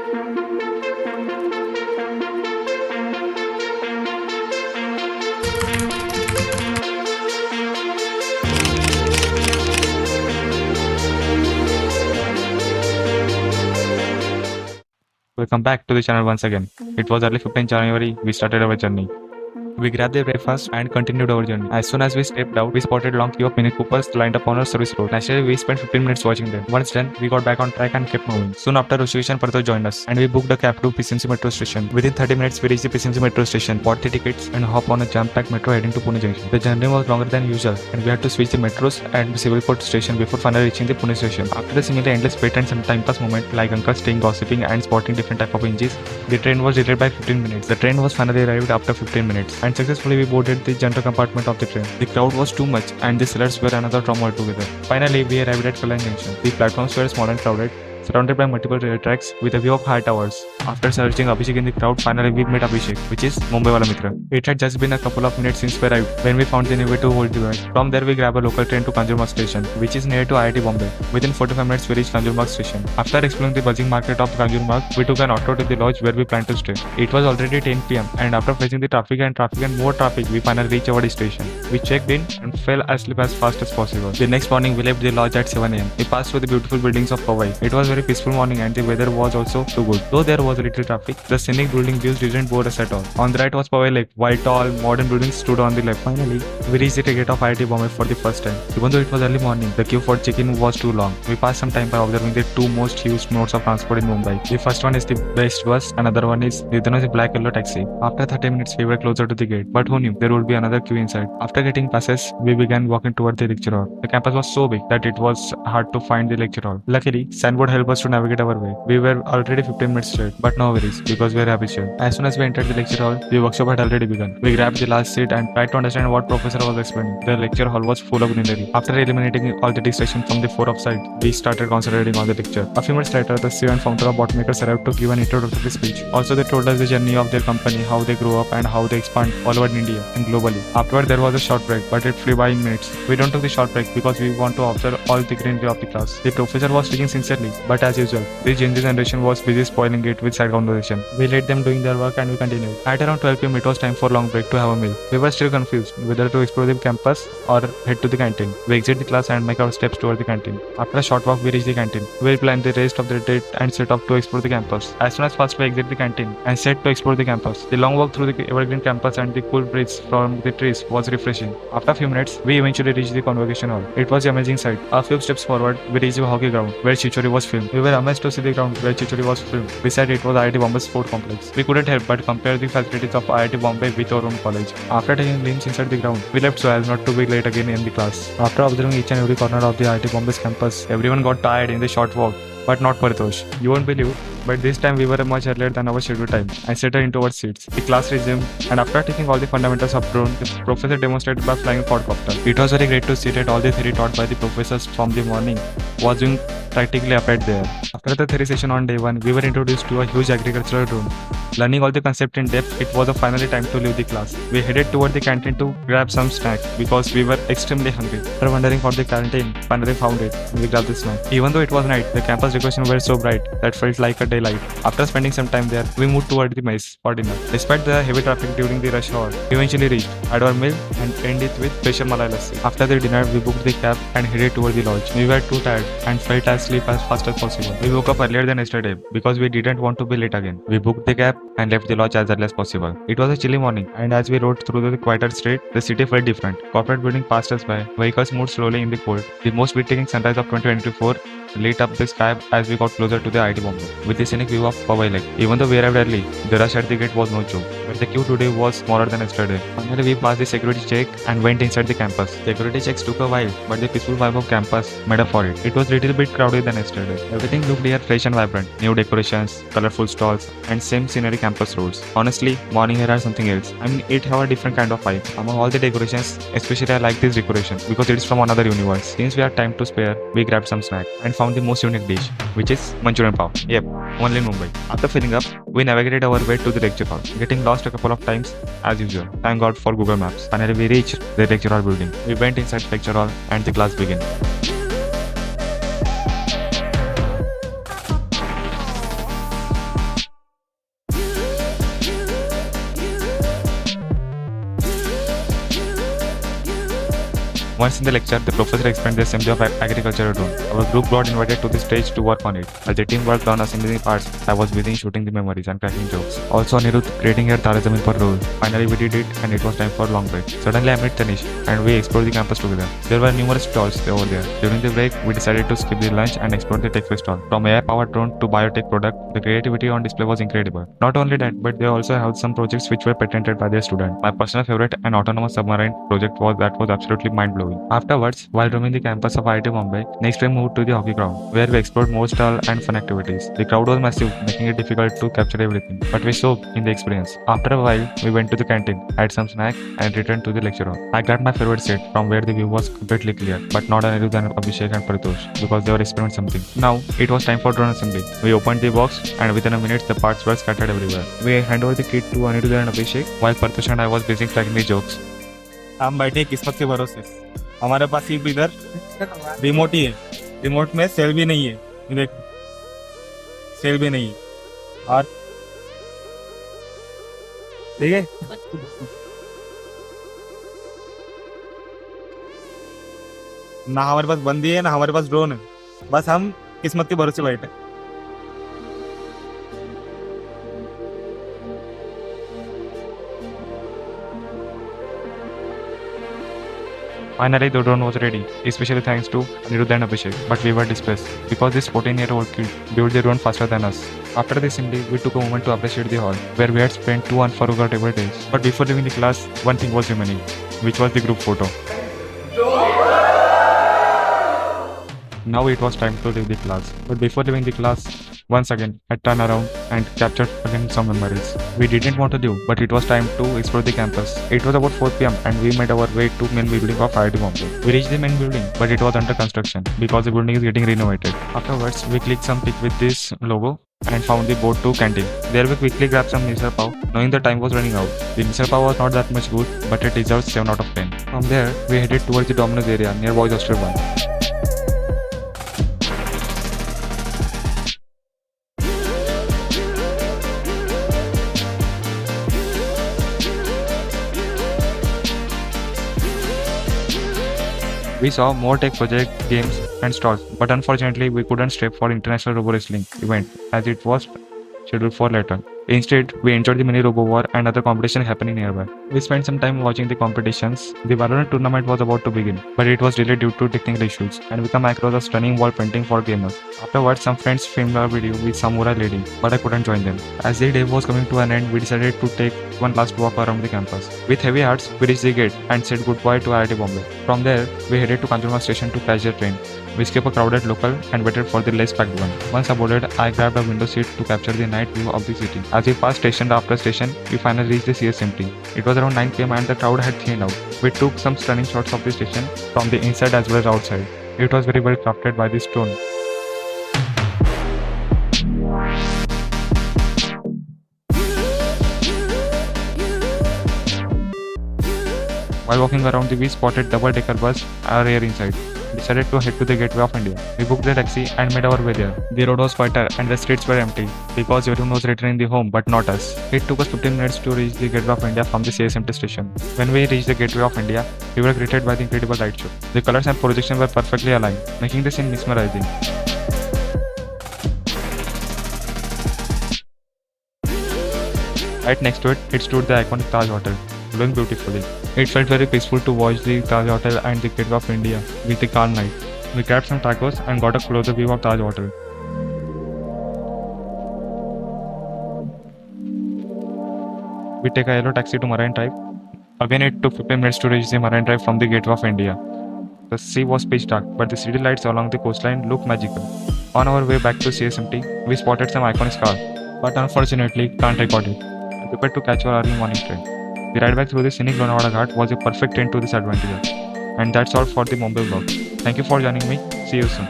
Welcome back to the channel once again. It was early 15th January, we started our journey. We grabbed the breakfast and continued our journey. As soon as we stepped out, we spotted a long queue of Mini Coopers lined up on our service road. Naturally, we spent 15 minutes watching them. Once done, we got back on track and kept moving. Soon after, Rushikesh and Partho joined us, and we booked a cab to PCMC metro station. Within 30 minutes, we reached the PCMC metro station, bought the tickets, and hopped on a jam-packed metro heading to Pune junction. The journey was longer than usual, and we had to switch the metros at Civil Court station before finally reaching the Pune station. After the seemingly endless wait and some time-pass moment like uncles staying gossiping and spotting different type of engines, the train was delayed by 15 minutes. The train was finally arrived after 15 minutes, and successfully we boarded the general compartment of the train. The crowd was too much, and the sellers were another trauma altogether. Finally, we arrived at Kalyan Junction. The platforms were small and crowded, surrounded by multiple rail tracks with a view of high towers. After searching Abhishek in the crowd, finally we met Abhishek, which is Mumbai Wala Mitra. It had just been a couple of minutes since we arrived when we found the new way to hold the bag. From there, we grabbed a local train to Kanjurmarg station, which is near to IIT Bombay. Within 45 minutes, we reached Kanjurmarg station. After exploring the buzzing market of Kanjurmarg, we took an auto to the lodge where we planned to stay. It was already 10 p.m. and after facing the traffic and more traffic, we finally reached our destination. We checked in and fell asleep as fast as possible. The next morning, we left the lodge at 7 a.m. We passed through the beautiful buildings of Powai. It was a very peaceful morning and the weather was also too good. Though there was a little traffic, the scenic building views didn't bore us at all. On the right was Powai Lake, while tall, modern buildings stood on the left. Finally, we reached the gate of IIT Bombay for the first time. Even though it was early morning, the queue for check-in was too long. We passed some time by observing the two most used modes of transport in Mumbai. The first one is the best bus, another one is the black-yellow taxi. After 30 minutes, we were closer to the gate, but who knew there would be another queue inside. After getting passes, we began walking toward the lecture hall. The campus was so big that it was hard to find the lecture hall. Luckily, signboard helped us to navigate our way. We were already 15 minutes late, but no worries because we are habitual. As soon as we entered the lecture hall, the workshop had already begun. We grabbed the last seat and tried to understand what professor was explaining. The lecture hall was full of greenery. After eliminating all the distractions from the four outside, we started concentrating on the lecture. A few minutes later, the CEO and founder of Botmakers arrived to give an introductory speech. Also, they told us the journey of their company, how they grew up and how they expand all over India and globally. Afterward, there was a short break, but it flew by in minutes. We don't take the short break because we want to observe all the greenery of the class. The professor was speaking sincerely, but as usual, the Gen Z generation was busy spoiling it with side conversation. We let them doing their work and we continued. At around 12 p.m. it was time for long break to have a meal. We were still confused whether to explore the campus or head to the canteen. We exit the class and make our steps toward the canteen. After a short walk, we reach the canteen. We plan the rest of the day and set off to explore the campus. As soon as first we exit the canteen and set to explore the campus. The long walk through the evergreen campus and the cool breeze from the trees was refreshing. After a few minutes, we eventually reached the convocation hall. It was an amazing sight. A few steps forward, we reached the hockey ground where Chichori was filmed. We were amazed to see the ground where Chichori was filmed. Beside it was IIT Bombay Sport Complex. We couldn't help but compare the facilities of IIT Bombay with our own college. After taking a glimpse inside the ground, we left so as not to be late again in the class. After observing each and every corner of the IIT Bombay's campus, everyone got tired in the short walk. But not Paritosh. You won't believe, but this time we were much earlier than our scheduled time and settled into our seats. The class resumed, and after taking all the fundamentals of drone, the professor demonstrated by flying a quadcopter. It was very great to see that all the theory taught by the professors from the morning was being practically applied there. After the theory session on day 1, we were introduced to a huge agricultural drone. Learning all the concept in depth, it was finally time to leave the class. We headed toward the canteen to grab some snack because we were extremely hungry. After wandering for the canteen, finally found it. We grabbed the snack. Even though it was night, the campus decorations were so bright that felt like a daylight. After spending some time there, we moved toward the mess for dinner. Despite the heavy traffic during the rush hour, we eventually reached, had our meal and ended it with special Malai lassi. After the dinner, we booked the cab and headed toward the lodge. We were too tired and felt asleep as fast as possible. We woke up earlier than yesterday because we didn't want to be late again. We booked the cab and left the lodge as early as possible. It was a chilly morning, and as we rode through the quieter street, the city felt different. Corporate building passed us by. Vehicles moved slowly in the cold. The most breathtaking sunrise of 2024 lit up the sky as we got closer to the IIT Bombay with the scenic view of Powai Lake. Even though we arrived early, the rush at the gate was no joke, but the queue today was smaller than yesterday. Finally, we passed the security check and went inside the campus. Security checks took a while, but the peaceful vibe of campus made up for it. It was a little bit crowded than yesterday. Everything looked here fresh and vibrant. New decorations, colorful stalls, and same scenery campus roads. Honestly, morning here are something else. I mean, it have a different kind of vibe. Among all the decorations, especially I like this decoration because it is from another universe. Since we had time to spare, we grabbed some snack and found the most unique dish, which is Manchurian Pav. Yep, only in Mumbai. After filling up, we navigated our way to the lecture hall, getting lost a couple of times as usual. Thank God for Google Maps. Finally, we reached the lecture hall building. We went inside the lecture hall and the class began. Once in the lecture, the professor explained the assembly of agricultural drone. Our group got invited to the stage to work on it. As the team worked on assembling parts, I was busy shooting the memories and cracking jokes. Also, Anirudh creating a Tara Zameen Par role. Finally, we did it, and it was time for a long break. Suddenly, I met Tanish, and we explored the campus together. There were numerous stalls over there. During the break, we decided to skip the lunch and explore the Techfest stall. From AI-powered drone to biotech product, the creativity on display was incredible. Not only that, but they also have some projects which were patented by their students. My personal favorite, an autonomous submarine project, was absolutely mind-blowing. Afterwards, while roaming the campus of IIT Bombay, next we moved to the hockey ground, where we explored more stall and fun activities. The crowd was massive, making it difficult to capture everything, but we soaked in the experience. After a while, we went to the canteen, had some snack, and returned to the lecture hall. I grabbed my favorite seat from where the view was completely clear, but not Anirudh and Abhishek and Paritosh, because they were experimenting something. Now, it was time for drone assembly. We opened the box, and within a minute, the parts were scattered everywhere. We handed over the kit to Anirudh and Abhishek, while Paritosh and I was busy cracking the jokes. हम बैठे किस्मत के भरोसे, हमारे पास सिर्फ इधर remote ही है, remote में सेल भी नहीं है, देख सेल भी नहीं है, और ठीक है ना हमारे पास बंदी है ना हमारे पास ड्रोन है, बस हम किस्मत के भरोसे बैठे। Finally, the drone was ready, especially thanks to Anirudh and Abhishek. But we were distressed because this 14-year-old kid built the drone faster than us. After the assembly, we took a moment to appreciate the hall, where we had spent 2 unforgettable days. But before leaving the class, one thing was remaining, which was the group photo. Now it was time to leave the class. But before leaving the class, once again, I turned around and captured again some memories. We didn't want to leave, but it was time to explore the campus. It was about 4 p.m. and we made our way to main building of IIT Bombay. We reached the main building, but it was under construction because the building is getting renovated. Afterwards, we clicked some pic with this logo and found the board to canteen. There we quickly grabbed some misal pav, knowing the time was running out. The misal pav was not that much good, but it deserves 7 out of 10. From there, we headed towards the Domino's area near Boys Hostel 1. We saw more tech project, games and stalls, but unfortunately we couldn't step for International Robo Wrestling event as it was scheduled for later. Instead, we enjoyed the mini Robo War and other competition happening nearby. We spent some time watching the competitions. The Valorant tournament was about to begin, but it was delayed due to technical issues, and we come across a stunning wall painting for gamers. Afterwards, some friends filmed a video with Samurai Lady, but I couldn't join them. As the day was coming to an end, we decided to take one last walk around the campus. With heavy hearts, we reached the gate and said goodbye to IIT Bombay. From there, we headed to Kanjurmarg station to catch the train. We skipped a crowded local and waited for the less packed one. Once aboarded, I grabbed a window seat to capture the night view of the city. As we passed station after station, we finally reached the CSMT. It was around 9 p.m. and the crowd had thinned out. We took some stunning shots of the station from the inside as well as outside. It was very well crafted by the stone. While walking around, we spotted double-decker bus our rear inside. Decided to head to the Gateway of India. We booked the taxi and made our way there. The road was quieter and the streets were empty because everyone was returning the home but not us. It took us 15 minutes to reach the Gateway of India from the CSMT station. When we reached the Gateway of India, we were greeted by the incredible light show. The colors and projection were perfectly aligned, making the scene mesmerizing. Right next to it, stood the iconic Taj Hotel, glowing beautifully. It felt very peaceful to watch the Taj Hotel and the Gateway of India with the calm night. We grabbed some tacos and got a closer view of Taj Hotel. We take a yellow taxi to Marine Drive. Again, it took 15 minutes to reach the Marine Drive from the Gateway of India. The sea was pitch dark, but the city lights along the coastline looked magical. On our way back to CSMT, we spotted some iconic cars, but unfortunately can't record it. We prepared to catch our early morning train. The ride back through the Scenic Lonavala Ghat was a perfect end to this adventure. And that's all for the Mumbai vlog. Thank you for joining me. See you soon.